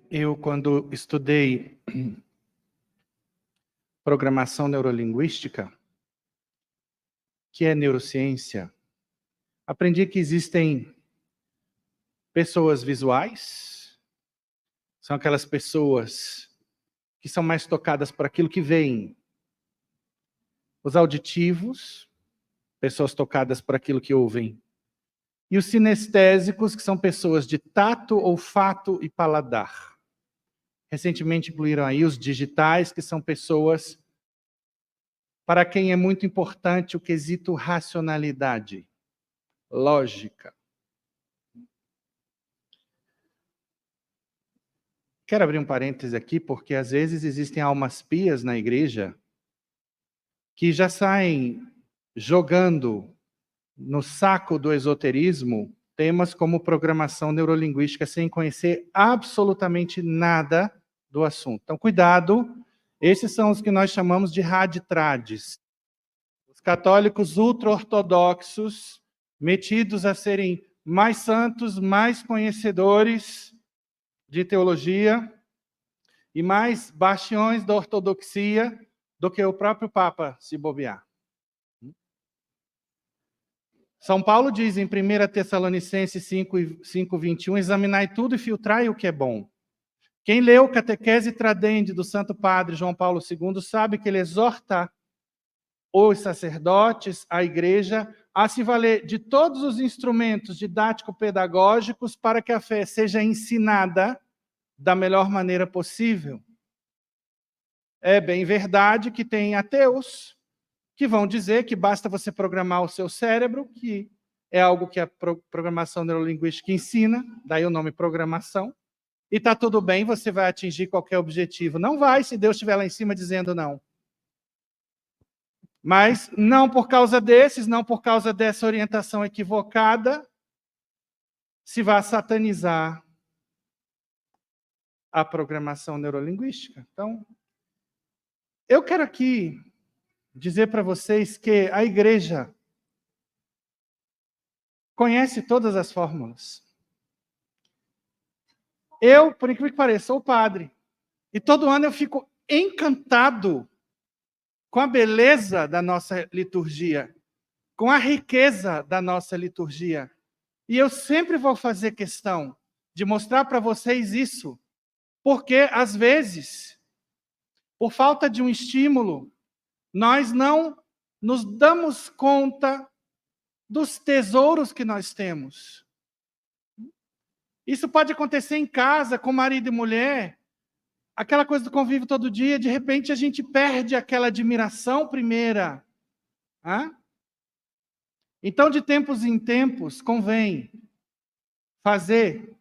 Eu, quando estudei programação neurolinguística, que é neurociência, aprendi que existem pessoas visuais, são aquelas pessoas que são mais tocadas por aquilo que veem. Os auditivos, pessoas tocadas por aquilo que ouvem. E os sinestésicos, que são pessoas de tato, olfato e paladar. Recentemente incluíram aí os digitais, que são pessoas para quem é muito importante o quesito racionalidade, lógica. Quero abrir um parêntese aqui, porque às vezes existem almas pias na igreja que já saem jogando no saco do esoterismo temas como programação neurolinguística sem conhecer absolutamente nada do assunto. Então, cuidado, esses são os que nós chamamos de raditrades. Os católicos ultra-ortodoxos, metidos a serem mais santos, mais conhecedores de teologia e mais bastiões da ortodoxia do que o próprio Papa, se bobear. São Paulo diz em 1 Tessalonicenses 5:21, examinai tudo e filtrai o que é bom. Quem leu Catequese Tradende do Santo Padre João Paulo II sabe que ele exorta os sacerdotes, a igreja, a se valer de todos os instrumentos didático-pedagógicos para que a fé seja ensinada da melhor maneira possível. É bem verdade que tem ateus que vão dizer que basta você programar o seu cérebro, que é algo que a programação neurolinguística ensina, daí o nome programação, e está tudo bem, você vai atingir qualquer objetivo. Não vai, se Deus estiver lá em cima dizendo não. Mas não por causa desses, não por causa dessa orientação equivocada, se vai satanizar a programação neurolinguística. Então, eu quero aqui dizer para vocês que a igreja conhece todas as fórmulas. Eu, por incrível que pareça, sou padre. E todo ano eu fico encantado com a beleza da nossa liturgia, com a riqueza da nossa liturgia. E eu sempre vou fazer questão de mostrar para vocês isso, porque, às vezes, por falta de um estímulo, nós não nos damos conta dos tesouros que nós temos. Isso pode acontecer em casa, com marido e mulher, aquela coisa do convívio todo dia, de repente a gente perde aquela admiração primeira. Então, de tempos em tempos, convém fazer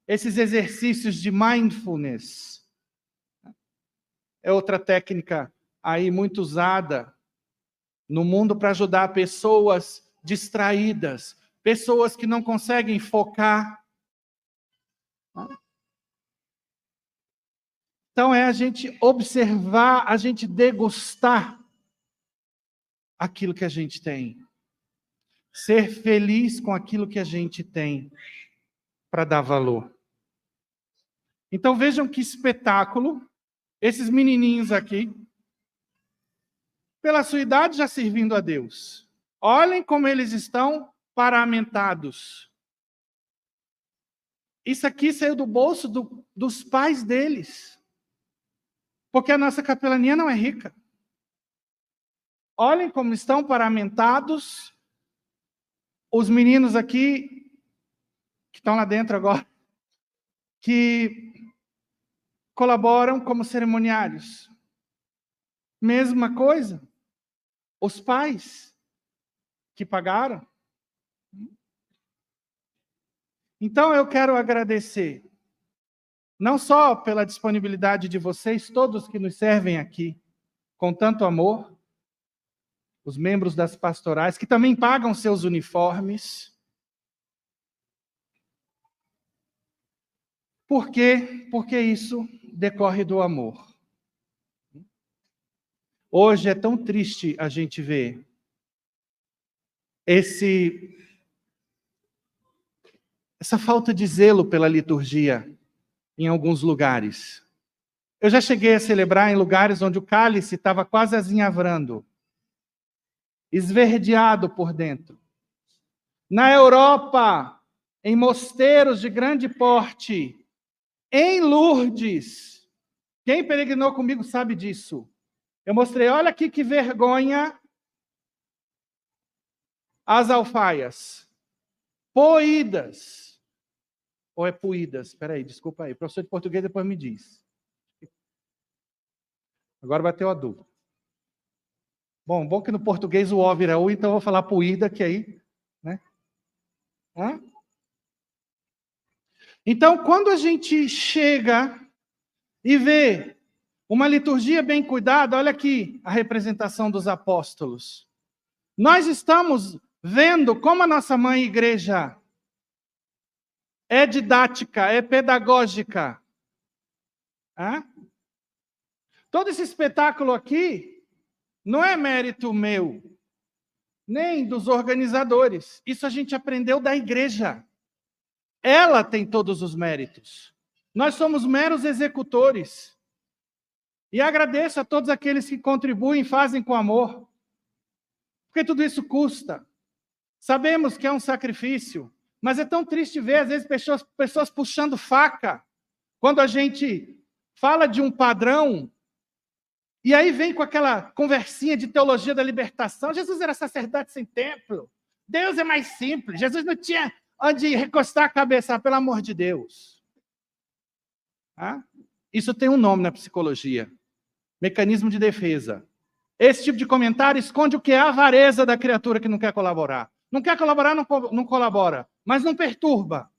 esses exercícios de mindfulness. É outra técnica aí muito usada no mundo para ajudar pessoas distraídas, pessoas que não conseguem focar. Então, é a gente observar, a gente degustar aquilo que a gente tem. Ser feliz com aquilo que a gente tem para dar valor. Então, vejam que espetáculo. Esses menininhos aqui, pela sua idade já servindo a Deus. Olhem como eles estão paramentados. Isso aqui saiu do bolso dos pais deles. Porque a nossa capelania não é rica. Olhem como estão paramentados os meninos aqui, que estão lá dentro agora, que colaboram como cerimoniários. Mesma coisa, os pais que pagaram. Então eu quero agradecer, não só pela disponibilidade de vocês, todos que nos servem aqui, com tanto amor, os membros das pastorais, que também pagam seus uniformes. Por quê? Porque isso decorre do amor. Hoje é tão triste a gente ver essa falta de zelo pela liturgia. em alguns lugares. Eu já cheguei a celebrar em lugares onde o cálice estava quase azinhavrando, esverdeado por dentro. Na Europa, em mosteiros de grande porte, em Lourdes, quem peregrinou comigo sabe disso. Eu mostrei, olha aqui que vergonha, as alfaias, poídas, ou é poídas? Espera aí, desculpa aí, professor de português depois me diz. Agora bateu a dúvida. Bom que no português o O vira U, então eu vou falar poída, que aí, né? Hã? Então, quando a gente chega e vê uma liturgia bem cuidada, olha aqui a representação dos apóstolos. Nós estamos vendo como a nossa mãe igreja é didática, é pedagógica. Hã? Todo esse espetáculo aqui não é mérito meu, nem dos organizadores. Isso a gente aprendeu da igreja. Ela tem todos os méritos. Nós somos meros executores. E agradeço a todos aqueles que contribuem e fazem com amor. Porque tudo isso custa. Sabemos que é um sacrifício, mas é tão triste ver, às vezes, pessoas puxando faca. Quando a gente fala de um padrão, e aí vem com aquela conversinha de teologia da libertação. Jesus era sacerdote sem templo. Deus é mais simples. Jesus não tinha onde recostar a cabeça, pelo amor de Deus. Isso tem um nome na psicologia. Mecanismo de defesa. Esse tipo de comentário esconde o que é a avareza da criatura que não quer colaborar. Não quer colaborar, não colabora. Mas não perturba.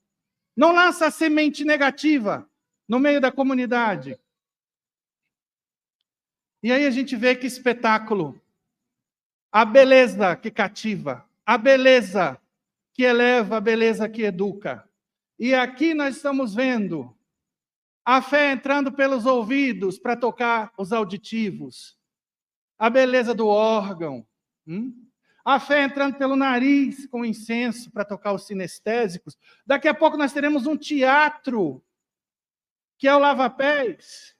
Não lança a semente negativa no meio da comunidade. E aí a gente vê que espetáculo. A beleza que cativa. A beleza que eleva, a beleza que educa. E aqui nós estamos vendo a fé entrando pelos ouvidos para tocar os auditivos. A beleza do órgão. A fé entrando pelo nariz com incenso para tocar os sinestésicos. Daqui a pouco nós teremos um teatro, que é o lava-pés.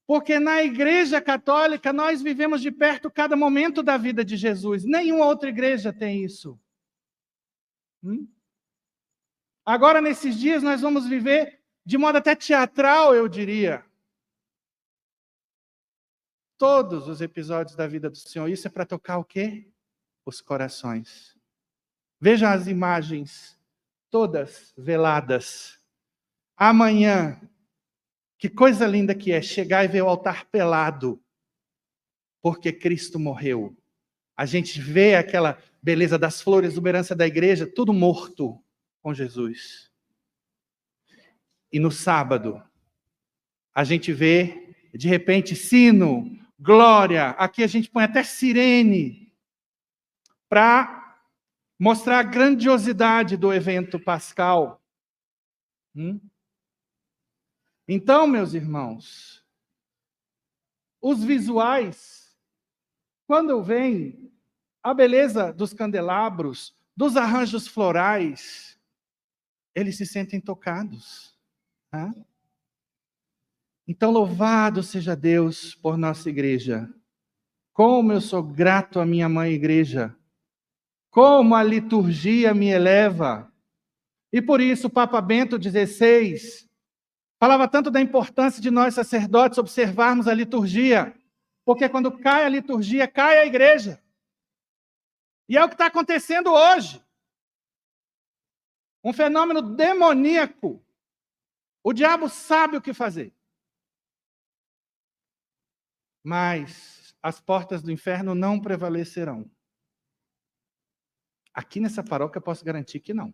Porque na Igreja Católica nós vivemos de perto cada momento da vida de Jesus. Nenhuma outra igreja tem isso. Agora, nesses dias, nós vamos viver de modo até teatral, eu diria. Todos os episódios da vida do Senhor. Isso é para tocar o quê? Os corações. Vejam as imagens, todas veladas. Amanhã, que coisa linda que é chegar e ver o altar pelado, porque Cristo morreu. A gente vê aquela beleza das flores, exuberância da igreja, tudo morto com Jesus. E no sábado, a gente vê, de repente, sino, glória. Aqui a gente põe até sirene para mostrar a grandiosidade do evento pascal. Então, meus irmãos, os visuais, quando vem a beleza dos candelabros, dos arranjos florais, eles se sentem tocados. Então, louvado seja Deus por nossa igreja. Como eu sou grato à minha mãe igreja. Como a liturgia me eleva. E por isso o Papa Bento XVI falava tanto da importância de nós sacerdotes observarmos a liturgia. Porque quando cai a liturgia, cai a igreja. E é o que está acontecendo hoje. Um fenômeno demoníaco. O diabo sabe o que fazer. Mas as portas do inferno não prevalecerão. Aqui nessa paróquia eu posso garantir que não.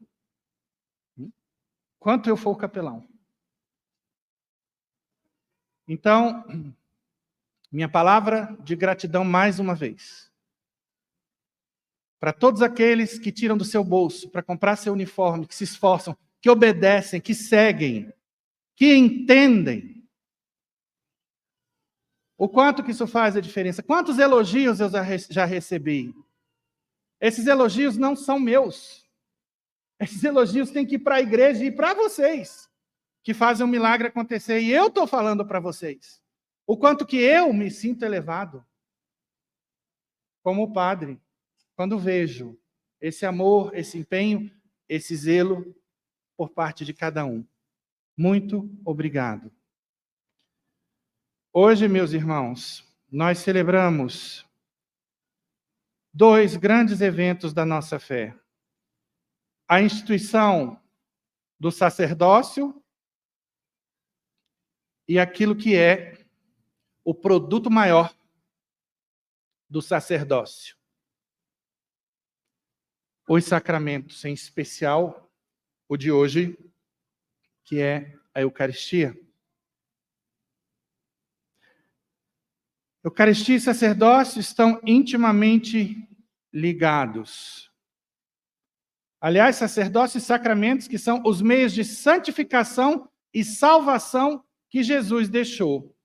Quanto eu for o capelão. Então, minha palavra de gratidão mais uma vez. Para todos aqueles que tiram do seu bolso para comprar seu uniforme, que se esforçam, que obedecem, que seguem, que entendem o quanto que isso faz a diferença. Quantos elogios eu já recebi? Esses elogios não são meus. Esses elogios têm que ir para a igreja e para vocês. que fazem um milagre acontecer. E eu estou falando para vocês o quanto que eu me sinto elevado como padre, quando vejo esse amor, esse empenho, esse zelo por parte de cada um. Muito obrigado. Hoje, meus irmãos, nós celebramos 2 grandes eventos da nossa fé. A instituição do sacerdócio e aquilo que é o produto maior do sacerdócio. Os sacramentos, em especial o de hoje, que é a Eucaristia. Eucaristia e sacerdócio estão intimamente ligados. Aliás, sacerdócio e sacramentos que são os meios de santificação e salvação que Jesus deixou.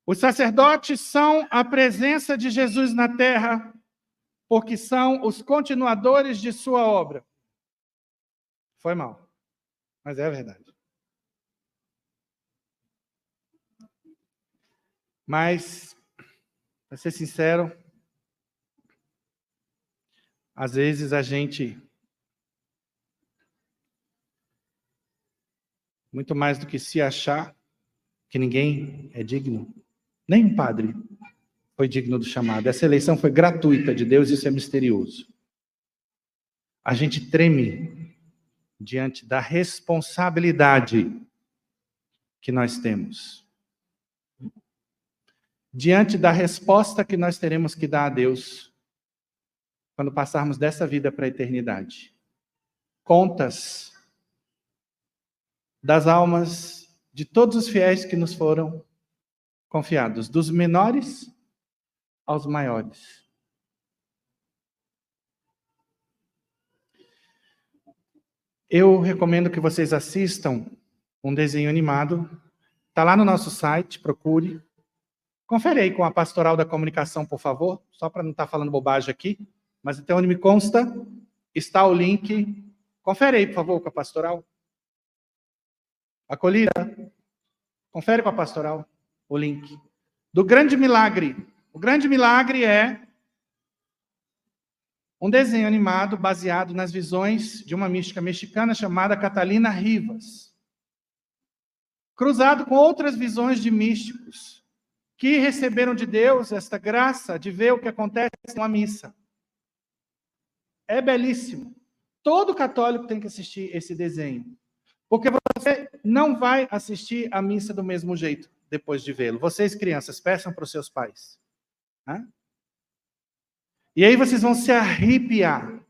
Os sacerdotes são a presença de Jesus na terra, porque são os continuadores de sua obra. Foi mal, mas é a verdade. Mas, para ser sincero, às vezes a gente, muito mais do que se achar que ninguém é digno, nem um padre foi digno do chamado. Essa eleição foi gratuita de Deus, isso é misterioso. A gente treme diante da responsabilidade que nós temos. Diante da resposta que nós teremos que dar a Deus quando passarmos dessa vida para a eternidade. Contas das almas de todos os fiéis que nos foram confiados, dos menores aos maiores. Eu recomendo que vocês assistam um desenho animado. Está lá no nosso site, procure. Confere aí com a Pastoral da Comunicação, por favor, só para não estar falando bobagem aqui. Mas até onde me consta, está o link. Confere aí, por favor, com a Pastoral. Acolhida, confere com a Pastoral o link. Do grande milagre. O grande milagre é um desenho animado baseado nas visões de uma mística mexicana chamada Catalina Rivas, cruzado com outras visões de místicos que receberam de Deus esta graça de ver o que acontece numa missa. É belíssimo. Todo católico tem que assistir esse desenho, porque você não vai assistir a missa do mesmo jeito depois de vê-lo. Vocês, crianças, peçam para os seus pais. E aí vocês vão se arrepiar,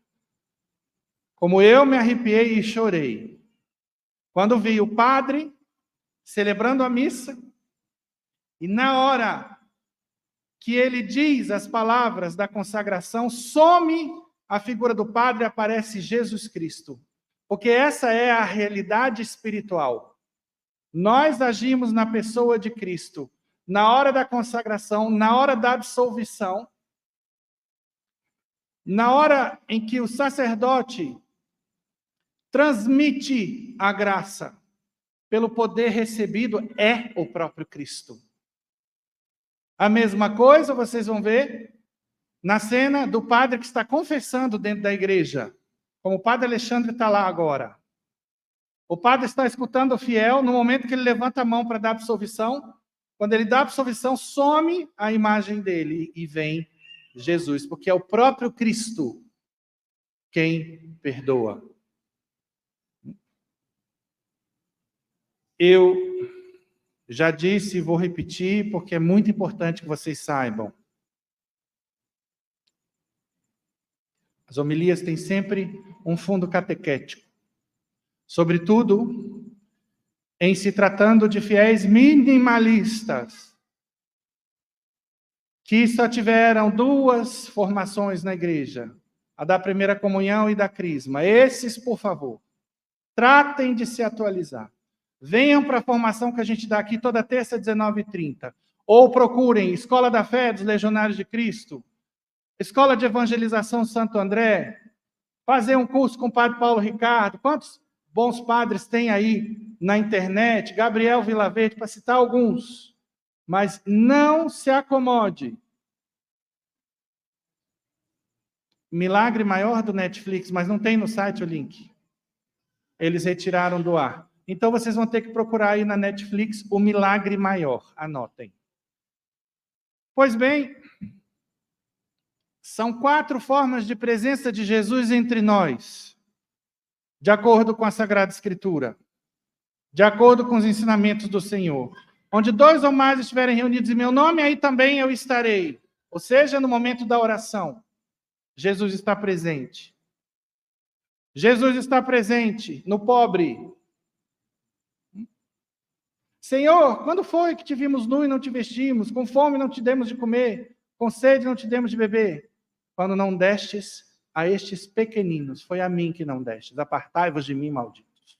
como eu me arrepiei e chorei, quando vi o padre celebrando a missa, e na hora que ele diz as palavras da consagração, some a figura do padre, aparece Jesus Cristo. Porque essa é a realidade espiritual. Nós agimos na pessoa de Cristo. Na hora da consagração, na hora da absolvição, na hora em que o sacerdote transmite a graça pelo poder recebido, é o próprio Cristo. A mesma coisa vocês vão ver na cena do padre que está confessando dentro da igreja, como o padre Alexandre está lá agora. O padre está escutando o fiel, no momento que ele levanta a mão para dar absolvição, quando ele dá absolvição, some a imagem dele e vem Jesus, porque é o próprio Cristo quem perdoa. Eu já disse e vou repetir, porque é muito importante que vocês saibam. As homilias têm sempre um fundo catequético. Sobretudo, em se tratando de fiéis minimalistas, que só tiveram 2 formações na igreja, a da primeira comunhão e da crisma. Esses, por favor, tratem de se atualizar. Venham para a formação que a gente dá aqui toda terça, 19h30. Ou procurem Escola da Fé dos Legionários de Cristo, Escola de Evangelização Santo André, fazer um curso com o padre Paulo Ricardo. Quantos bons padres tem aí na internet? Gabriel Vilaverde, para citar alguns. Mas não se acomode. Milagre Maior do Netflix, mas não tem no site o link. Eles retiraram do ar. Então vocês vão ter que procurar aí na Netflix o Milagre Maior. Anotem. Pois bem, são 4 formas de presença de Jesus entre nós, de acordo com a Sagrada Escritura, de acordo com os ensinamentos do Senhor. Onde 2 ou mais estiverem reunidos em meu nome, aí também eu estarei. Ou seja, no momento da oração, Jesus está presente. Jesus está presente no pobre. Senhor, quando foi que te vimos nu e não te vestimos? Com fome não te demos de comer? Com sede não te demos de beber? Quando não destes a estes pequeninos, foi a mim que não destes. Apartai-vos de mim, malditos.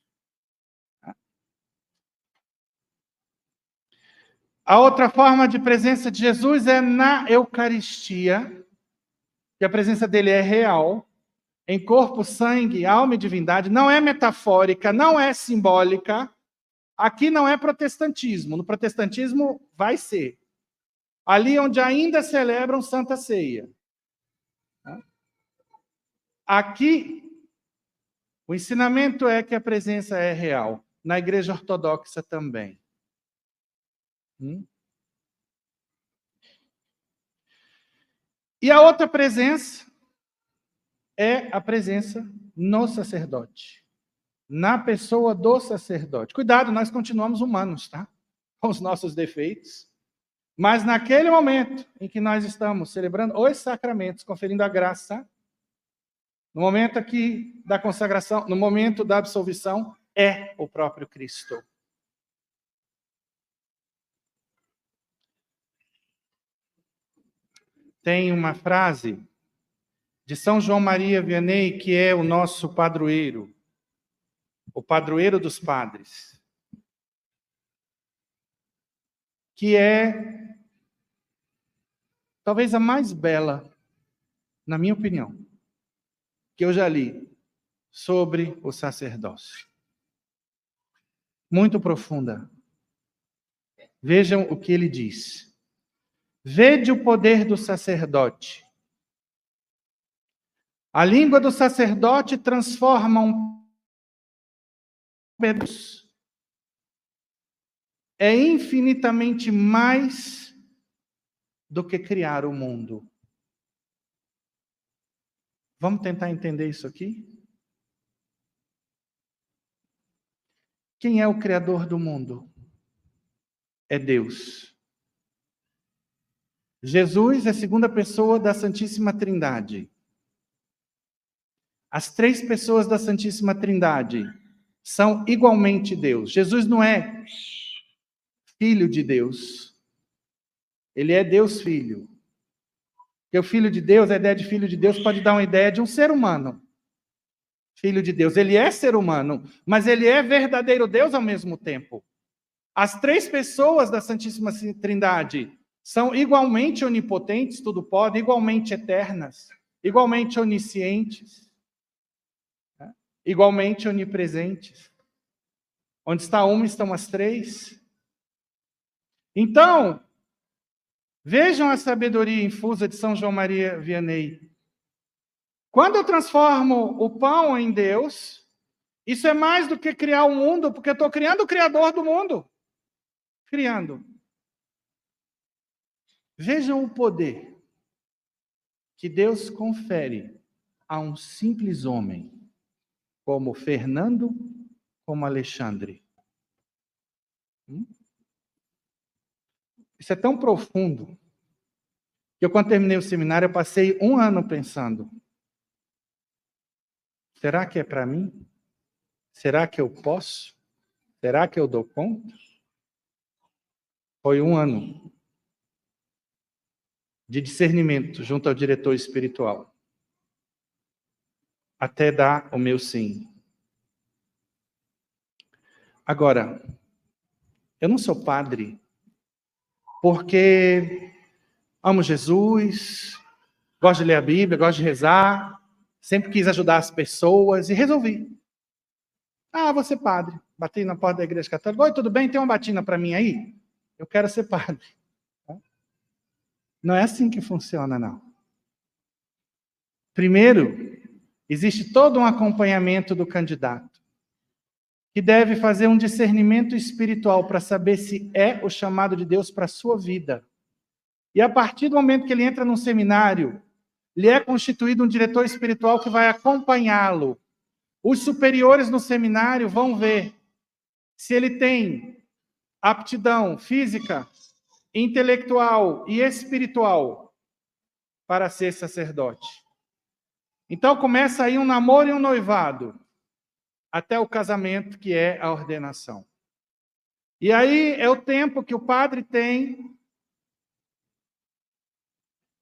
A outra forma de presença de Jesus é na Eucaristia, que a presença dele é real, em corpo, sangue, alma e divindade, não é metafórica, não é simbólica. Aqui não é protestantismo. No protestantismo vai ser. Ali onde ainda celebram Santa Ceia. Aqui, o ensinamento é que a presença é real. Na Igreja Ortodoxa também. E a outra presença é a presença no sacerdote. Na pessoa do sacerdote. Cuidado, nós continuamos humanos, tá? Com os nossos defeitos. Mas naquele momento em que nós estamos celebrando os sacramentos, conferindo a graça, no momento aqui da consagração, no momento da absolvição, é o próprio Cristo. Tem uma frase de São João Maria Vianney, que é o nosso padroeiro, o padroeiro dos padres, que é talvez a mais bela, na minha opinião, que eu já li sobre o sacerdócio. Muito profunda. Vejam o que ele diz. Vede o poder do sacerdote. A língua do sacerdote transforma um pedaço. É infinitamente mais do que criar o mundo. Vamos tentar entender isso aqui? Quem é o criador do mundo? É Deus. Jesus é a segunda pessoa da Santíssima Trindade. As 3 pessoas da Santíssima Trindade são igualmente Deus. Jesus não é filho de Deus. Ele é Deus Filho. Porque o Filho de Deus, a ideia de Filho de Deus pode dar uma ideia de um ser humano. Filho de Deus. Ele é ser humano, mas ele é verdadeiro Deus ao mesmo tempo. As 3 pessoas da Santíssima Trindade são igualmente onipotentes, tudo podem, igualmente eternas, igualmente oniscientes, igualmente onipresentes. Onde está uma, estão as 3. Então, vejam a sabedoria infusa de São João Maria Vianney. Quando eu transformo o pão em Deus, isso é mais do que criar o mundo, porque eu estou criando o Criador do mundo. Criando. Vejam o poder que Deus confere a um simples homem, como Fernando, como Alexandre. Isso é tão profundo, que eu, quando terminei o seminário, eu passei 1 ano pensando, será que é para mim? Será que eu posso? Será que eu dou conta? Foi 1 ano de discernimento junto ao diretor espiritual, até dar o meu sim. Agora, eu não sou padre porque amo Jesus, Gosto de ler a Bíblia, gosto de rezar, sempre quis ajudar as pessoas e resolvi. Vou ser padre. Bati na porta da igreja católica. Oi, tudo bem? Tem uma batina para mim aí? Eu quero ser padre. Não é assim que funciona, não. Primeiro, existe todo um acompanhamento do candidato, que deve fazer um discernimento espiritual para saber se é o chamado de Deus para a sua vida. E a partir do momento que ele entra num seminário, lhe é constituído um diretor espiritual que vai acompanhá-lo. Os superiores no seminário vão ver se ele tem aptidão física, intelectual e espiritual para ser sacerdote. Então começa aí um namoro e um noivado, até o casamento, que é a ordenação. E aí é o tempo que o padre tem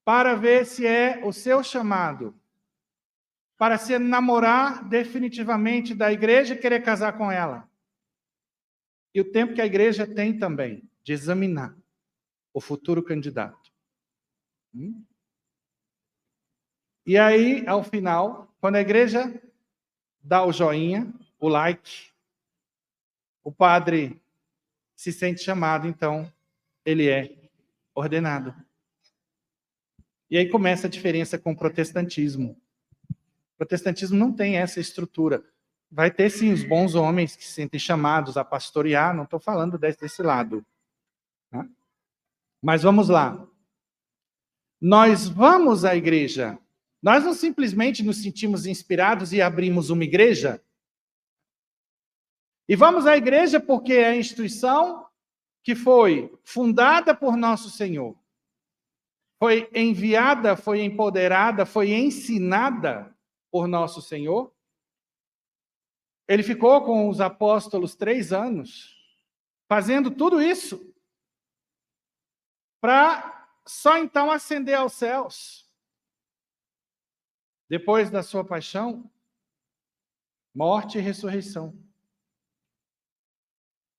para ver se é o seu chamado, para se namorar definitivamente da igreja e querer casar com ela. E o tempo que a igreja tem também de examinar o futuro candidato. E aí, ao final, quando a igreja dá o joinha, o like, o padre se sente chamado, então ele é ordenado. E aí começa a diferença com o protestantismo. O protestantismo não tem essa estrutura. Vai ter, sim, os bons homens que se sentem chamados a pastorear, não estou falando desse lado. Tá? Mas vamos lá. Nós vamos à igreja. Nós não simplesmente nos sentimos inspirados e abrimos uma igreja. E vamos à igreja porque é a instituição que foi fundada por nosso Senhor. Foi enviada, foi empoderada, foi ensinada por nosso Senhor. Ele ficou com os apóstolos 3 anos, fazendo tudo isso, para só então ascender aos céus. Depois da sua paixão, morte e ressurreição.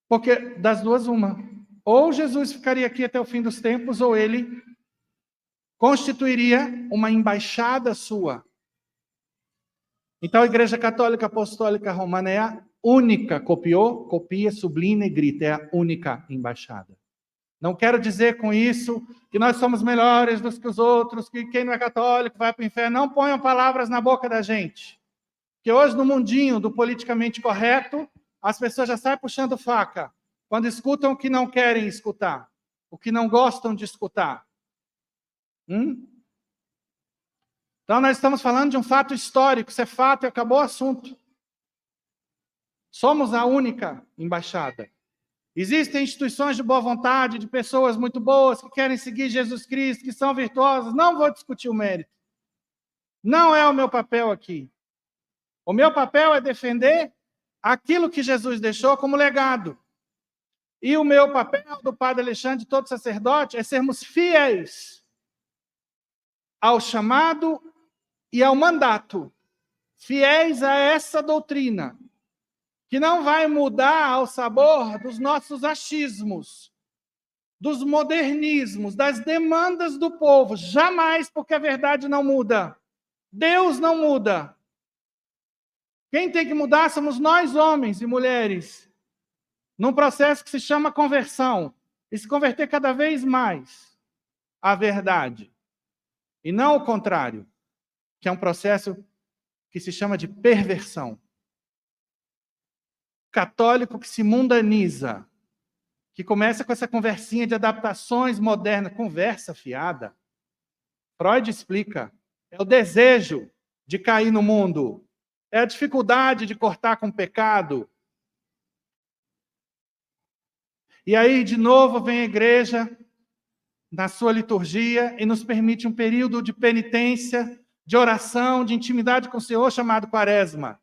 Porque das duas, uma. Ou Jesus ficaria aqui até o fim dos tempos, ou ele constituiria uma embaixada sua. Então a Igreja Católica Apostólica Romana é a única, copiou, copia, sublinha e grita, é a única embaixada. Não quero dizer com isso que nós somos melhores do que os outros, que quem não é católico vai para o inferno. Não ponham palavras na boca da gente. Porque hoje no mundinho do politicamente correto, as pessoas já saem puxando faca, quando escutam o que não querem escutar, o que não gostam de escutar. Então, nós estamos falando de um fato histórico, isso é fato e acabou o assunto. Somos a única embaixada. Existem instituições de boa vontade, de pessoas muito boas, que querem seguir Jesus Cristo, que são virtuosas. Não vou discutir o mérito. Não é o meu papel aqui. O meu papel é defender aquilo que Jesus deixou como legado. E o meu papel, do Padre Alexandre, de todo sacerdote, é sermos fiéis ao chamado e ao mandato, fiéis a essa doutrina, que não vai mudar ao sabor dos nossos achismos, dos modernismos, das demandas do povo, jamais, porque a verdade não muda. Deus não muda. Quem tem que mudar somos nós, homens e mulheres, num processo que se chama conversão, e se converter cada vez mais à verdade. E não o contrário, que é um processo que se chama de perversão. Católico que se mundaniza, que começa com essa conversinha de adaptações modernas, conversa fiada. Freud explica, é o desejo de cair no mundo, é a dificuldade de cortar com o pecado. E aí, de novo, vem a igreja na sua liturgia e nos permite um período de penitência, de oração, de intimidade com o Senhor, chamado Quaresma.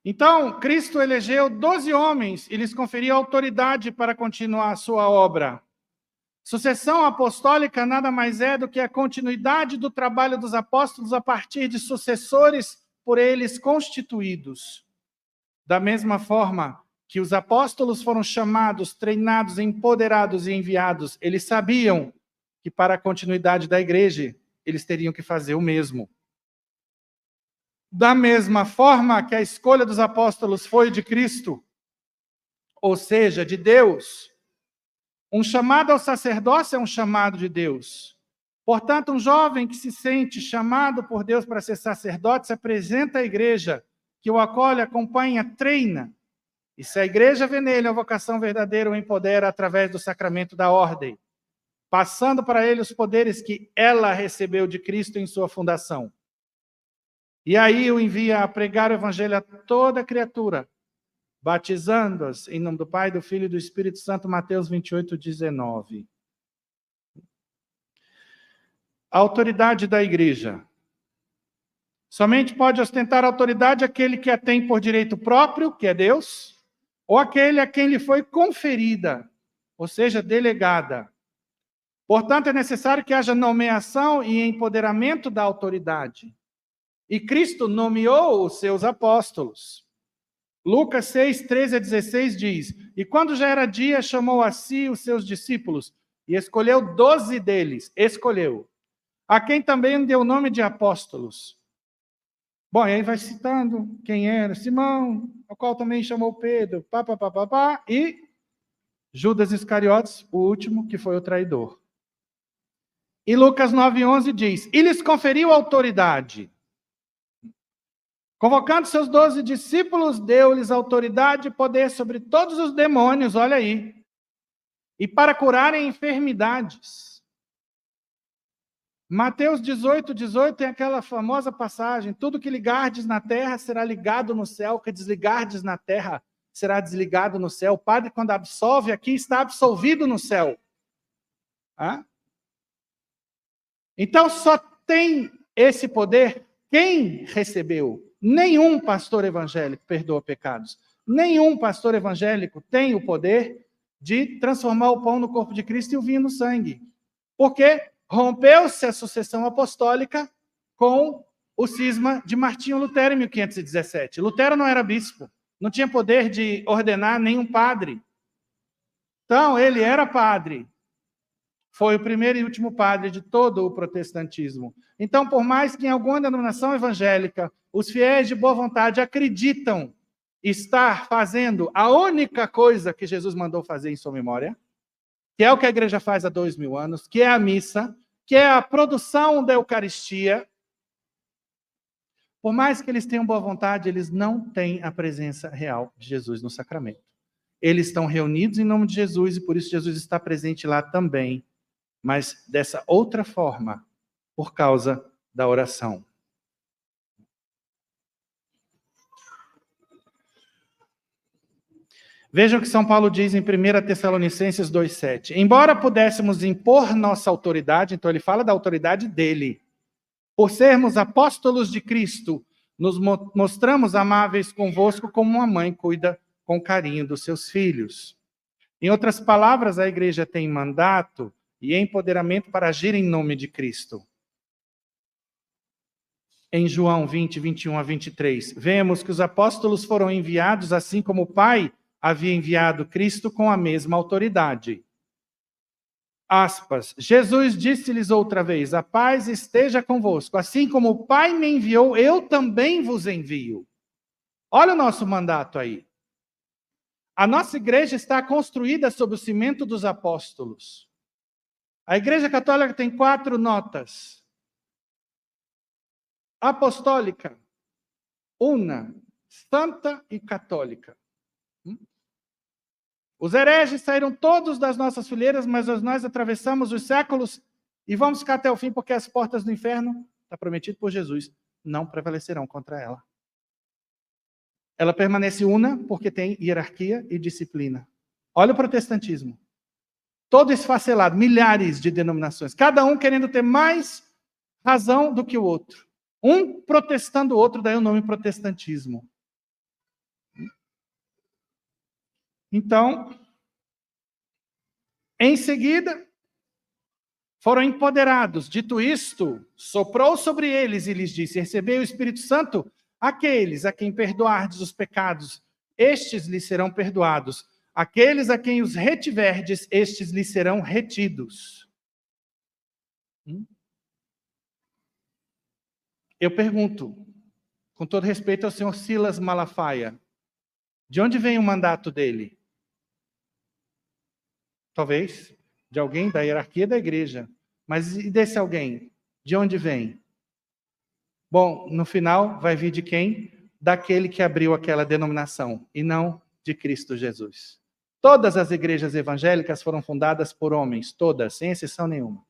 Então, Cristo elegeu 12 homens e lhes conferiu autoridade para continuar a sua obra. Sucessão apostólica nada mais é do que a continuidade do trabalho dos apóstolos a partir de sucessores por eles constituídos. Da mesma forma que os apóstolos foram chamados, treinados, empoderados e enviados, eles sabiam que para a continuidade da igreja, eles teriam que fazer o mesmo. Da mesma forma que a escolha dos apóstolos foi de Cristo, ou seja, de Deus, um chamado ao sacerdócio é um chamado de Deus. Portanto, um jovem que se sente chamado por Deus para ser sacerdote se apresenta à igreja, que o acolhe, acompanha, treina. E se a igreja vê nele a vocação verdadeira, o empodera através do sacramento da ordem, passando para ele os poderes que ela recebeu de Cristo em sua fundação. E aí o envia a pregar o evangelho a toda criatura, batizando-as em nome do Pai, do Filho e do Espírito Santo, Mateus 28, 19. A autoridade da igreja. Somente pode ostentar autoridade aquele que a tem por direito próprio, que é Deus, ou aquele a quem lhe foi conferida, ou seja, delegada. Portanto, é necessário que haja nomeação e empoderamento da autoridade. E Cristo nomeou os seus apóstolos. Lucas 6, 13 a 16 diz: E quando já era dia, chamou a si os seus discípulos, e escolheu 12 deles, a quem também deu o nome de apóstolos. Bom, e aí vai citando quem era: Simão, ao qual também chamou Pedro, e Judas Iscariotes, o último, que foi o traidor. E Lucas 9:11 diz: E lhes conferiu autoridade. Convocando seus 12 discípulos, deu-lhes autoridade e poder sobre todos os demônios, olha aí, e para curarem enfermidades. Mateus 18, 18 tem aquela famosa passagem: tudo que ligardes na terra será ligado no céu, o que desligardes na terra será desligado no céu. O padre, quando absolve aqui, está absolvido no céu. Então, só tem esse poder quem recebeu. Nenhum pastor evangélico perdoa pecados. Nenhum pastor evangélico tem o poder de transformar o pão no corpo de Cristo e o vinho no sangue. Porque rompeu-se a sucessão apostólica com o cisma de Martinho Lutero em 1517. Lutero não era bispo, não tinha poder de ordenar nenhum padre. Então, ele era padre. Foi o primeiro e último padre de todo o protestantismo. Então, por mais que em alguma denominação evangélica os fiéis de boa vontade acreditam estar fazendo a única coisa que Jesus mandou fazer em sua memória, que é o que a igreja faz há 2000 anos, que é a missa, que é a produção da Eucaristia, por mais que eles tenham boa vontade, eles não têm a presença real de Jesus no sacramento. Eles estão reunidos em nome de Jesus e por isso Jesus está presente lá também, mas dessa outra forma, por causa da oração. Vejam o que São Paulo diz em 1 Tessalonicenses 2,7. Embora pudéssemos impor nossa autoridade, então ele fala da autoridade dele, por sermos apóstolos de Cristo, nos mostramos amáveis convosco como uma mãe cuida com carinho dos seus filhos. Em outras palavras, a igreja tem mandato e empoderamento para agir em nome de Cristo. Em João 20, 21 a 23, vemos que os apóstolos foram enviados assim como o Pai havia enviado Cristo com a mesma autoridade. Aspas, Jesus disse-lhes outra vez: a paz esteja convosco. Assim como o Pai me enviou, eu também vos envio. Olha o nosso mandato aí. A nossa igreja está construída sobre o cimento dos apóstolos. A Igreja Católica tem 4 notas. Apostólica, una, santa e católica. Os hereges saíram todos das nossas fileiras, mas nós atravessamos os séculos e vamos ficar até o fim, porque as portas do inferno, está prometido por Jesus, não prevalecerão contra ela. Ela permanece una porque tem hierarquia e disciplina. Olha o protestantismo. Todo esfacelado, milhares de denominações, cada um querendo ter mais razão do que o outro. Um protestando o outro, daí o nome protestantismo. Então, em seguida, foram empoderados. Dito isto, soprou sobre eles e lhes disse: recebei o Espírito Santo, aqueles a quem perdoardes os pecados, estes lhes serão perdoados. Aqueles a quem os retiverdes, estes lhes serão retidos. Eu pergunto, com todo respeito ao senhor Silas Malafaia, de onde vem o mandato dele? Talvez de alguém da hierarquia da igreja. Mas e desse alguém? De onde vem? Bom, no final vai vir de quem? Daquele que abriu aquela denominação, e não de Cristo Jesus. Todas as igrejas evangélicas foram fundadas por homens, todas, sem exceção nenhuma.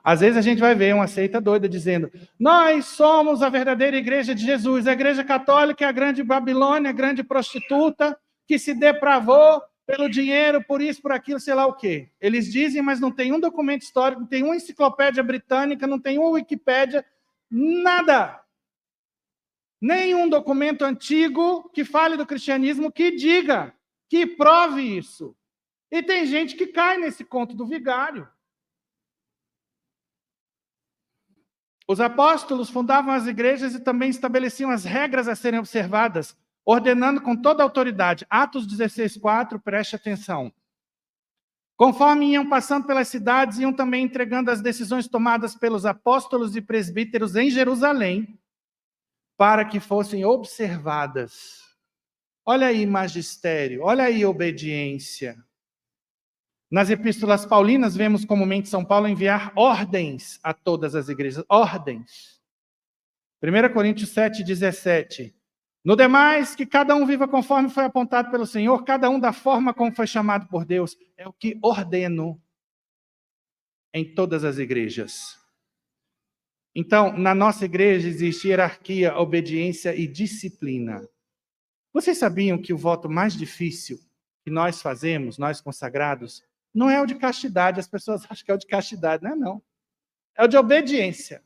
Às vezes a gente vai ver uma seita doida dizendo: nós somos a verdadeira igreja de Jesus. A igreja católica é a grande Babilônia, a grande prostituta, que se depravou pelo dinheiro, por isso, por aquilo, sei lá o quê. Eles dizem, mas não tem um documento histórico, não tem uma enciclopédia britânica, não tem uma Wikipédia, nada. Nenhum documento antigo que fale do cristianismo que diga, que prove isso. E tem gente que cai nesse conto do vigário. Os apóstolos fundavam as igrejas e também estabeleciam as regras a serem observadas, ordenando com toda a autoridade. Atos 16:4, preste atenção. Conforme iam passando pelas cidades, iam também entregando as decisões tomadas pelos apóstolos e presbíteros em Jerusalém, para que fossem observadas. Olha aí magistério, olha aí obediência. Nas epístolas paulinas, vemos comumente São Paulo enviar ordens a todas as igrejas. Ordens. 1 Coríntios 7:17. No demais, que cada um viva conforme foi apontado pelo Senhor, cada um da forma como foi chamado por Deus. É o que ordeno em todas as igrejas. Então, na nossa igreja existe hierarquia, obediência e disciplina. Vocês sabiam que o voto mais difícil que nós fazemos, nós consagrados, não é o de castidade? As pessoas acham que é o de castidade. Não é, não. É o de obediência.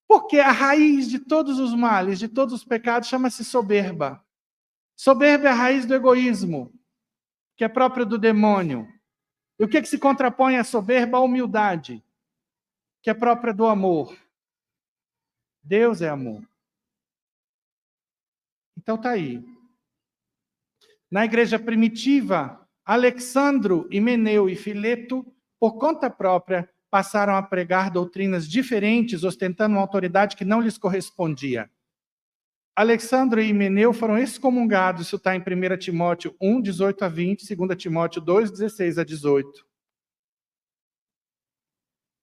Porque a raiz de todos os males, de todos os pecados, chama-se soberba. Soberba é a raiz do egoísmo, que é próprio do demônio. E o que se contrapõe à soberba? A humildade, que é própria do amor. Deus é amor. Então está aí. Na igreja primitiva, Alexandro, Himeneu e Fileto, por conta própria, passaram a pregar doutrinas diferentes, ostentando uma autoridade que não lhes correspondia. Alexandro e Himeneu foram excomungados, isso está em 1 Timóteo 1, 18 a 20, 2 Timóteo 2, 16 a 18.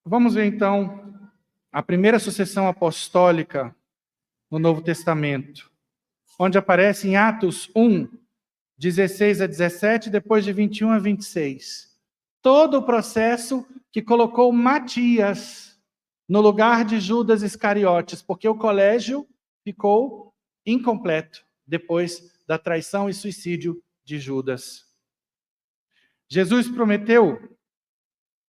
Vamos ver, então, a primeira sucessão apostólica no Novo Testamento, onde aparece em Atos 1, 16 a 17, depois de 21 a 26. Todo o processo que colocou Matias no lugar de Judas Iscariotes, porque o colégio ficou incompleto depois da traição e suicídio de Judas. Jesus prometeu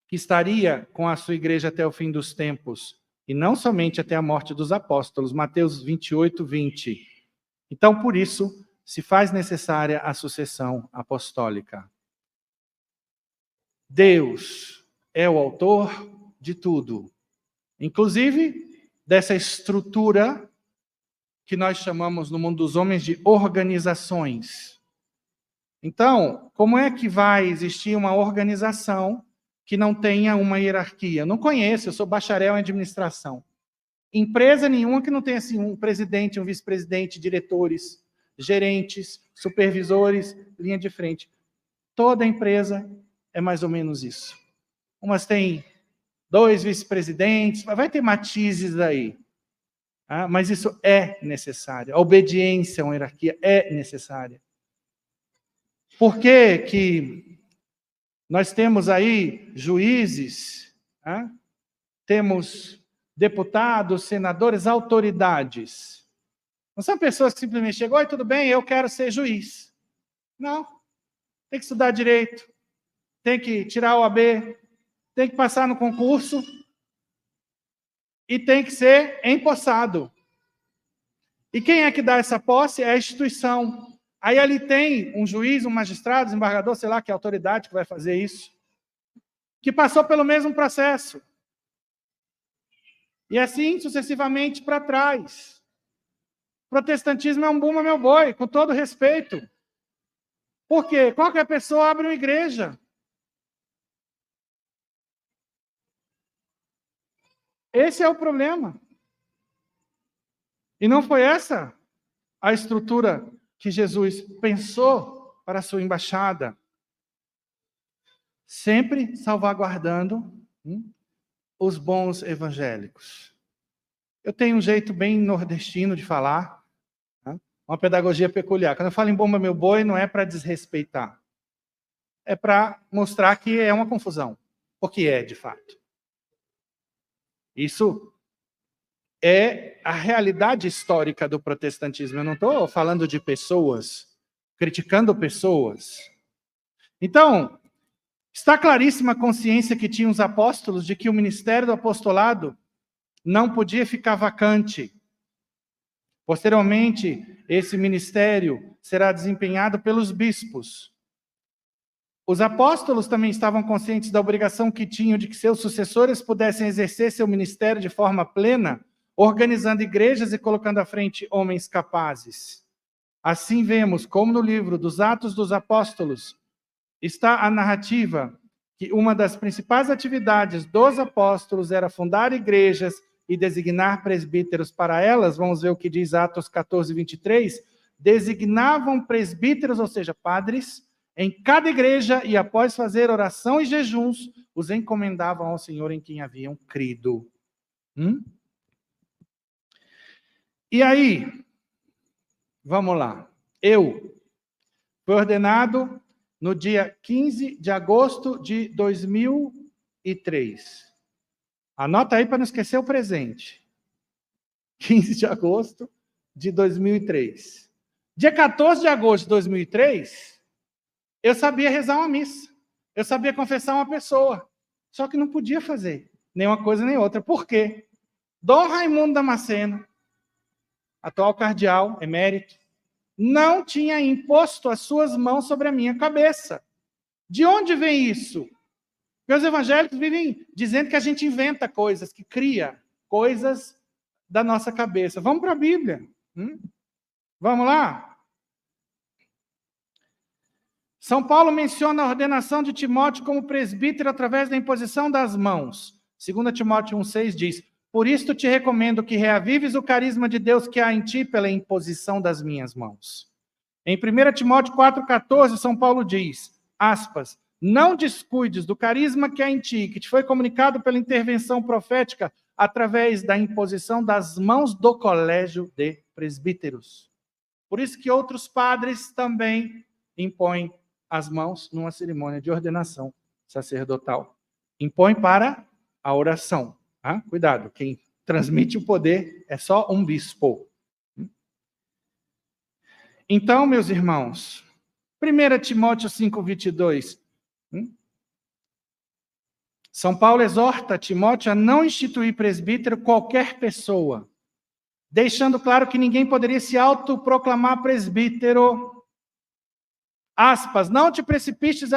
que estaria com a sua igreja até o fim dos tempos, e não somente até a morte dos apóstolos, Mateus 28, 20. Então, por isso, se faz necessária a sucessão apostólica. Deus é o autor de tudo, inclusive dessa estrutura que nós chamamos no mundo dos homens de organizações. Então, como é que vai existir uma organização que não tenha uma hierarquia? Não conheço, eu sou bacharel em administração. Empresa nenhuma que não tenha assim, um presidente, um vice-presidente, diretores, gerentes, supervisores, linha de frente. Toda empresa é mais ou menos isso. Umas têm 2 vice-presidentes, vai ter matizes aí. Mas isso é necessário. A obediência a uma hierarquia é necessária. Por que que nós temos aí juízes, temos deputados, senadores, autoridades? Não são pessoas que simplesmente chegam: oi, tudo bem, eu quero ser juiz. Não. Tem que estudar direito, tem que tirar o OAB, tem que passar no concurso e tem que ser empossado. E quem é que dá essa posse? É a instituição. Aí ali tem um juiz, um magistrado, desembargador, sei lá que autoridade que vai fazer isso, que passou pelo mesmo processo. E assim sucessivamente para trás. O protestantismo é um bumba meu boi, com todo respeito. Por quê? Qualquer pessoa abre uma igreja. Esse é o problema. E não foi essa a estrutura que Jesus pensou para a sua embaixada. Sempre salvaguardando os bons evangélicos. Eu tenho um jeito bem nordestino de falar, né? Uma pedagogia peculiar. Quando eu falo em bomba meu boi, não é para desrespeitar. É para mostrar que é uma confusão. Porque é, de fato. Isso é a realidade histórica do protestantismo. Eu não estou falando de pessoas, criticando pessoas. Então, está claríssima a consciência que tinham os apóstolos de que o ministério do apostolado não podia ficar vacante. Posteriormente, esse ministério será desempenhado pelos bispos. Os apóstolos também estavam conscientes da obrigação que tinham de que seus sucessores pudessem exercer seu ministério de forma plena, organizando igrejas e colocando à frente homens capazes. Assim vemos, como no livro dos Atos dos Apóstolos, está a narrativa que uma das principais atividades dos apóstolos era fundar igrejas e designar presbíteros para elas. Vamos ver o que diz Atos 14, 23. Designavam presbíteros, ou seja, padres, em cada igreja, e após fazer oração e jejuns, os encomendavam ao Senhor em quem haviam crido. E aí, vamos lá. Eu fui ordenado no dia 15 de agosto de 2003. Anota aí para não esquecer o presente. 15 de agosto de 2003. Dia 14 de agosto de 2003, eu sabia rezar uma missa. Eu sabia confessar uma pessoa. Só que não podia fazer nem uma coisa nem outra. Por quê? Dom Raimundo Damasceno, atual cardeal, emérito, não tinha imposto as suas mãos sobre a minha cabeça. De onde vem isso? Porque os evangélicos vivem dizendo que a gente inventa coisas, que cria coisas da nossa cabeça. Vamos para a Bíblia. Vamos lá? São Paulo menciona a ordenação de Timóteo como presbítero através da imposição das mãos. 2 Timóteo 1,6 diz: por isto te recomendo que reavives o carisma de Deus que há em ti pela imposição das minhas mãos. Em 1 Timóteo 4,14, São Paulo diz, aspas, não descuides do carisma que há em ti, que te foi comunicado pela intervenção profética através da imposição das mãos do colégio de presbíteros. Por isso que outros padres também impõem as mãos numa cerimônia de ordenação sacerdotal. Impõe para a oração. Cuidado, quem transmite o poder é só um bispo. Então, meus irmãos, 1 Timóteo 5:22, São Paulo exorta Timóteo a não instituir presbítero qualquer pessoa, deixando claro que ninguém poderia se autoproclamar presbítero. Aspas, não te precipites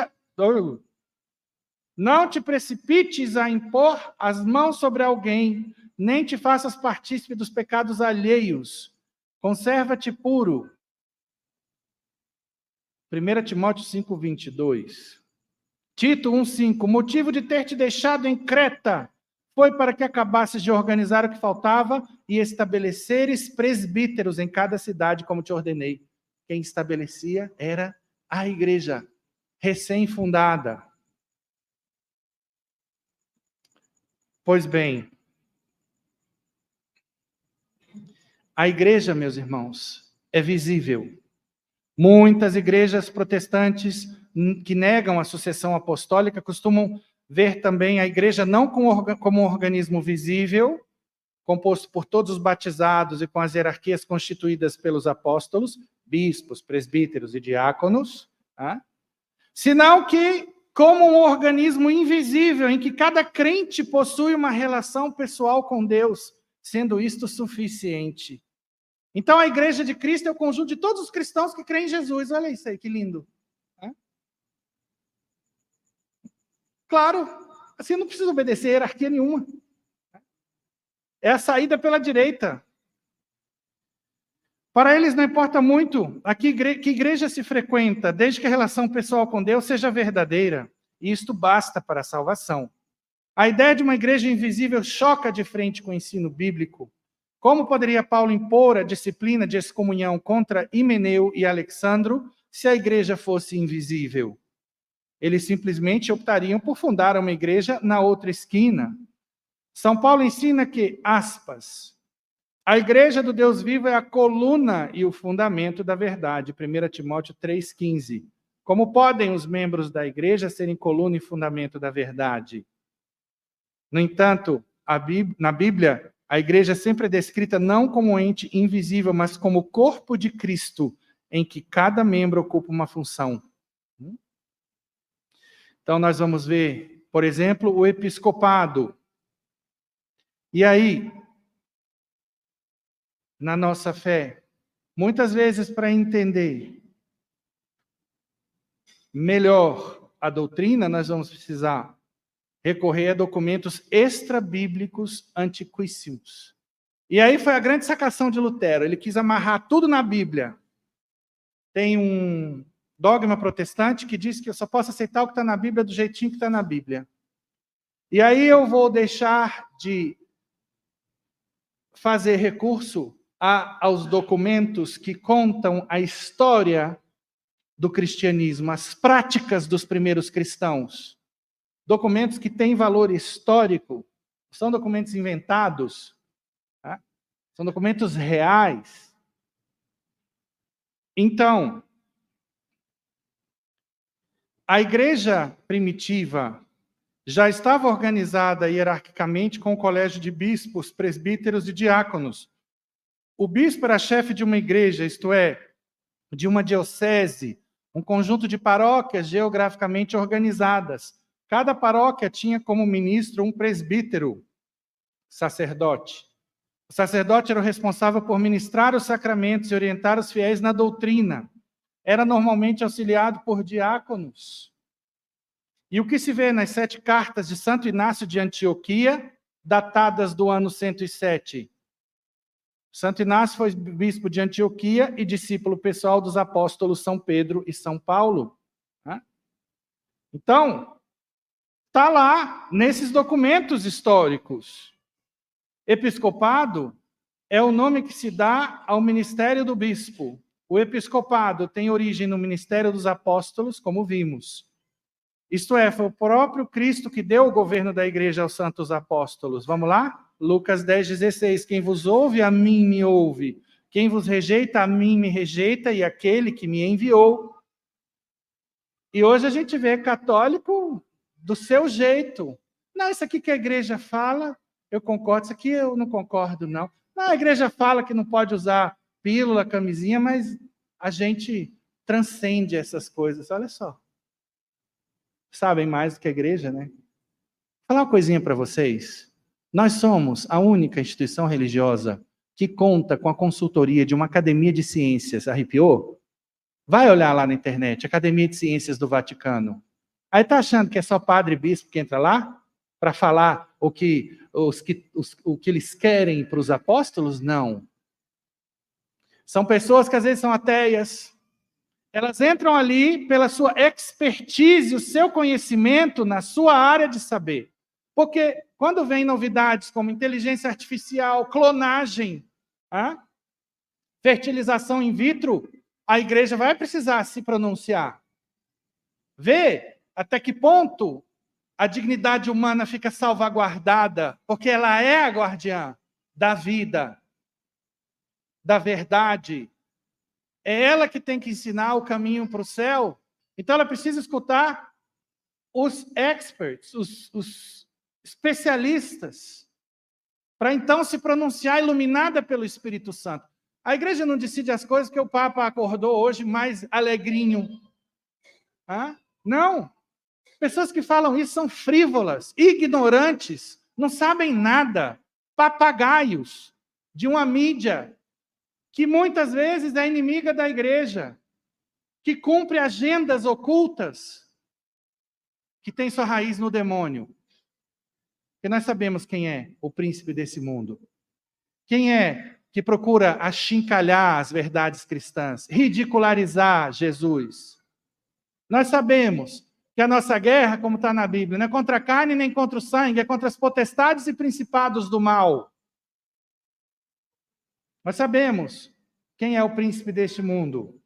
a impor as mãos sobre alguém, nem te faças partícipe dos pecados alheios. Conserva-te puro. 1 Timóteo 5:22. Tito 1:5. O motivo de ter te deixado em Creta foi para que acabasses de organizar o que faltava e estabeleceres presbíteros em cada cidade, como te ordenei. Quem estabelecia era a igreja recém-fundada. Pois bem, a igreja, meus irmãos, é visível. Muitas igrejas protestantes que negam a sucessão apostólica costumam ver também a igreja não como um organismo visível, composto por todos os batizados e com as hierarquias constituídas pelos apóstolos, bispos, presbíteros e diáconos, senão que como um organismo invisível em que cada crente possui uma relação pessoal com Deus, sendo isto suficiente. Então, a Igreja de Cristo é o conjunto de todos os cristãos que creem em Jesus. Olha isso aí, que lindo. Claro, assim não precisa obedecer hierarquia nenhuma. É a saída pela direita. Para eles não importa muito a que igreja se frequenta, desde que a relação pessoal com Deus seja verdadeira. E isto basta para a salvação. A ideia de uma igreja invisível choca de frente com o ensino bíblico. Como poderia Paulo impor a disciplina de excomunhão contra Himeneu e Alexandro se a igreja fosse invisível? Eles simplesmente optariam por fundar uma igreja na outra esquina. São Paulo ensina que, aspas, a igreja do Deus vivo é a coluna e o fundamento da verdade. 1 Timóteo 3,15. Como podem os membros da igreja serem coluna e fundamento da verdade? No entanto, na Bíblia, a igreja sempre é descrita não como um ente invisível, mas como o corpo de Cristo, em que cada membro ocupa uma função. Então, nós vamos ver, por exemplo, o episcopado. E aí, na nossa fé, muitas vezes para entender melhor a doutrina, nós vamos precisar recorrer a documentos extra-bíblicos antiquíssimos. E aí foi a grande sacação de Lutero. Ele quis amarrar tudo na Bíblia. Tem um dogma protestante que diz que eu só posso aceitar o que está na Bíblia do jeitinho que está na Bíblia. E aí eu vou deixar de fazer recurso aos documentos que contam a história do cristianismo, as práticas dos primeiros cristãos. Documentos que têm valor histórico, são documentos inventados, tá? São documentos reais. Então, a igreja primitiva já estava organizada hierarquicamente com o colégio de bispos, presbíteros e diáconos. O bispo era chefe de uma igreja, isto é, de uma diocese, um conjunto de paróquias geograficamente organizadas. Cada paróquia tinha como ministro um presbítero, sacerdote. O sacerdote era o responsável por ministrar os sacramentos e orientar os fiéis na doutrina. Era normalmente auxiliado por diáconos. E o que se vê nas 7 cartas de Santo Inácio de Antioquia, datadas do ano 107? Santo Inácio foi bispo de Antioquia e discípulo pessoal dos apóstolos São Pedro e São Paulo. Então, está lá, nesses documentos históricos. Episcopado é o nome que se dá ao ministério do bispo. O episcopado tem origem no ministério dos apóstolos, como vimos. Isto é, foi o próprio Cristo que deu o governo da igreja aos santos apóstolos. Vamos lá? Lucas 10,16. Quem vos ouve, a mim me ouve. Quem vos rejeita, a mim me rejeita, e aquele que me enviou. E hoje a gente vê católico do seu jeito. Não, isso aqui que a igreja fala, eu concordo. Isso aqui eu não concordo, não. Não, a igreja fala que não pode usar pílula, camisinha, mas a gente transcende essas coisas. Olha só. Sabem mais do que a igreja, né? Vou falar uma coisinha para vocês. Nós somos a única instituição religiosa que conta com a consultoria de uma academia de ciências. Arrepiou? Vai olhar lá na internet, Academia de Ciências do Vaticano. Aí tá achando que é só padre e bispo que entra lá para falar o que eles querem para os apóstolos? Não. São pessoas que às vezes são ateias. Elas entram ali pela sua expertise, o seu conhecimento na sua área de saber. Porque quando vem novidades como inteligência artificial, clonagem, fertilização in vitro, a igreja vai precisar se pronunciar. Vê até que ponto a dignidade humana fica salvaguardada, porque ela é a guardiã da vida, da verdade. É ela que tem que ensinar o caminho para o céu. Então ela precisa escutar os experts, os especialistas, para então se pronunciar iluminada pelo Espírito Santo. A igreja não decide as coisas que o Papa acordou hoje mais alegrinho. Não. Pessoas que falam isso são frívolas, ignorantes, não sabem nada, papagaios de uma mídia que muitas vezes é inimiga da igreja, que cumpre agendas ocultas, que tem sua raiz no demônio. Porque nós sabemos quem é o príncipe desse mundo. Quem é que procura achincalhar as verdades cristãs, ridicularizar Jesus. Nós sabemos que a nossa guerra, como está na Bíblia, não é contra a carne nem contra o sangue, é contra as potestades e principados do mal. Nós sabemos quem é o príncipe deste mundo.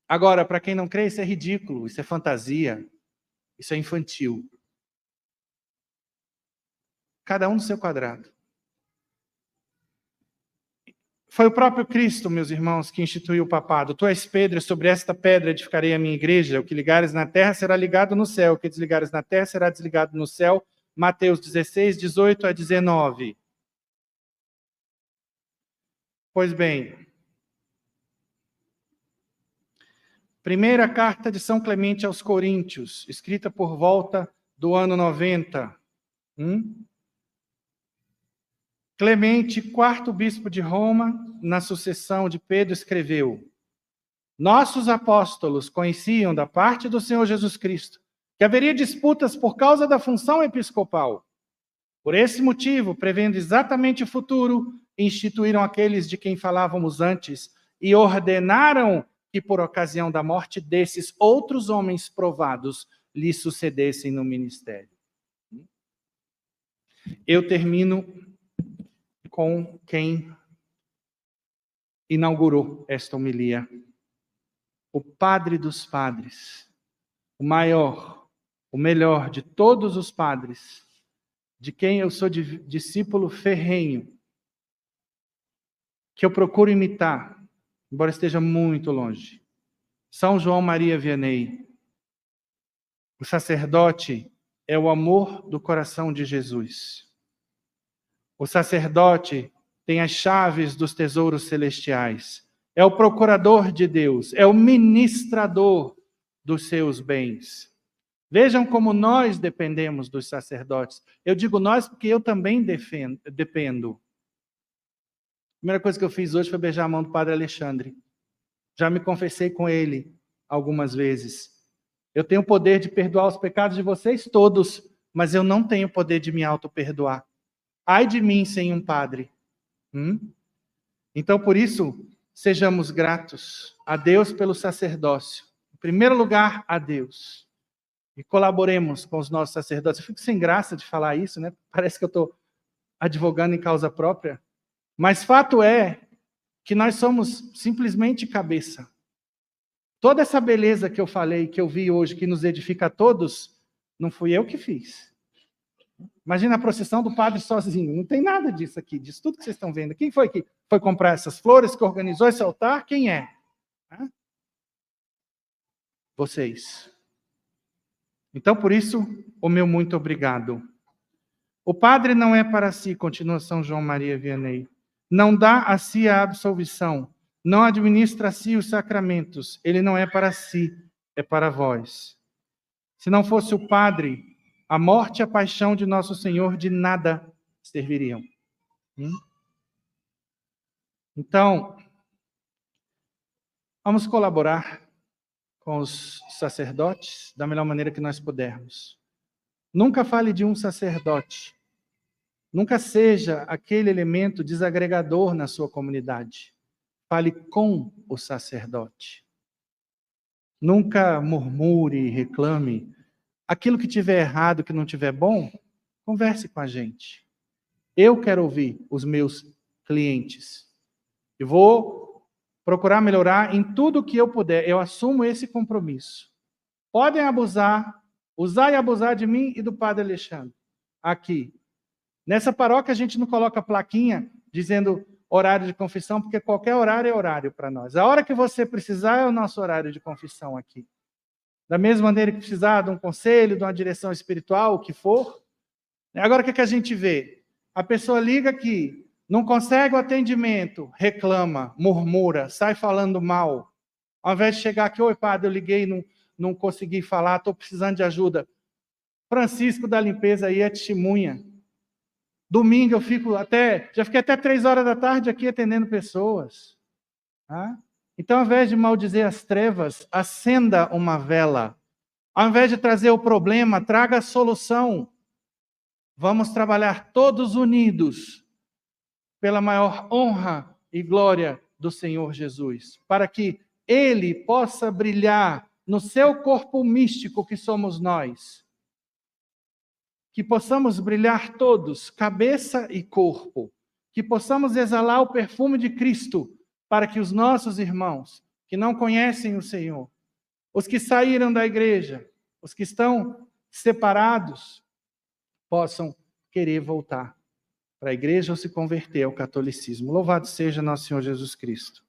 Agora, para quem não crê, isso é ridículo, isso é fantasia, isso é infantil. Cada um no seu quadrado. Foi o próprio Cristo, meus irmãos, que instituiu o papado. Tu és Pedro, e sobre esta pedra edificarei a minha igreja. O que ligares na terra será ligado no céu. O que desligares na terra será desligado no céu. Mateus 16, 18 a 19. Pois bem, primeira carta de São Clemente aos Coríntios, escrita por volta do ano 90. Clemente, quarto bispo de Roma, na sucessão de Pedro, escreveu: nossos apóstolos conheciam da parte do Senhor Jesus Cristo que haveria disputas por causa da função episcopal. Por esse motivo, prevendo exatamente o futuro, instituíram aqueles de quem falávamos antes e ordenaram que, por ocasião da morte desses outros homens provados, lhe sucedessem no ministério. Eu termino com quem inaugurou esta homilia. O padre dos padres, o maior, o melhor de todos os padres, de quem eu sou discípulo ferrenho, que eu procuro imitar, embora esteja muito longe. São João Maria Vianney. O sacerdote é o amor do coração de Jesus. O sacerdote tem as chaves dos tesouros celestiais. É o procurador de Deus, é o ministrador dos seus bens. Vejam como nós dependemos dos sacerdotes. Eu digo nós porque eu também dependo. A primeira coisa que eu fiz hoje foi beijar a mão do padre Alexandre. Já me confessei com ele algumas vezes. Eu tenho o poder de perdoar os pecados de vocês todos, mas eu não tenho o poder de me auto-perdoar. Ai de mim sem um padre. Então, por isso, sejamos gratos a Deus pelo sacerdócio. Em primeiro lugar, a Deus. E colaboremos com os nossos sacerdotes. Eu fico sem graça de falar isso, né? Parece que eu estou advogando em causa própria. Mas fato é que nós somos simplesmente cabeça. Toda essa beleza que eu falei, que eu vi hoje, que nos edifica a todos, não fui eu que fiz. Imagina a procissão do padre sozinho. Não tem nada disso aqui, disso tudo que vocês estão vendo. Quem foi que foi comprar essas flores, que organizou esse altar? Quem é? Vocês. Então, por isso, o meu muito obrigado. O padre não é para si, continua São João Maria Vianney. Não dá a si a absolvição. Não administra a si os sacramentos. Ele não é para si, é para vós. Se não fosse o padre, a morte e a paixão de nosso Senhor de nada serviriam. Então, vamos colaborar com os sacerdotes da melhor maneira que nós pudermos. Nunca fale de um sacerdote. Nunca seja aquele elemento desagregador na sua comunidade. Fale com o sacerdote. Nunca murmure, reclame. Aquilo que tiver errado, que não tiver bom, converse com a gente. Eu quero ouvir os meus clientes. E vou procurar melhorar em tudo que eu puder. Eu assumo esse compromisso. Podem abusar, usar e abusar de mim e do padre Alexandre. Aqui. Nessa paróquia a gente não coloca plaquinha dizendo horário de confissão, porque qualquer horário é horário para nós. A hora que você precisar é o nosso horário de confissão aqui. Da mesma maneira que precisar de um conselho, de uma direção espiritual, o que for. Agora, o que a gente vê? A pessoa liga aqui, não consegue o atendimento, reclama, murmura, sai falando mal. Ao invés de chegar aqui, oi padre, eu liguei, não consegui falar, estou precisando de ajuda. Francisco da limpeza aí é testemunha. Domingo eu já fiquei até 3 horas da tarde aqui atendendo pessoas. Então, ao invés de maldizer as trevas, acenda uma vela. Ao invés de trazer o problema, traga a solução. Vamos trabalhar todos unidos pela maior honra e glória do Senhor Jesus, para que Ele possa brilhar no seu corpo místico que somos nós. Que possamos brilhar todos, cabeça e corpo. Que possamos exalar o perfume de Cristo, para que os nossos irmãos, que não conhecem o Senhor, os que saíram da igreja, os que estão separados, possam querer voltar para a igreja ou se converter ao catolicismo. Louvado seja nosso Senhor Jesus Cristo.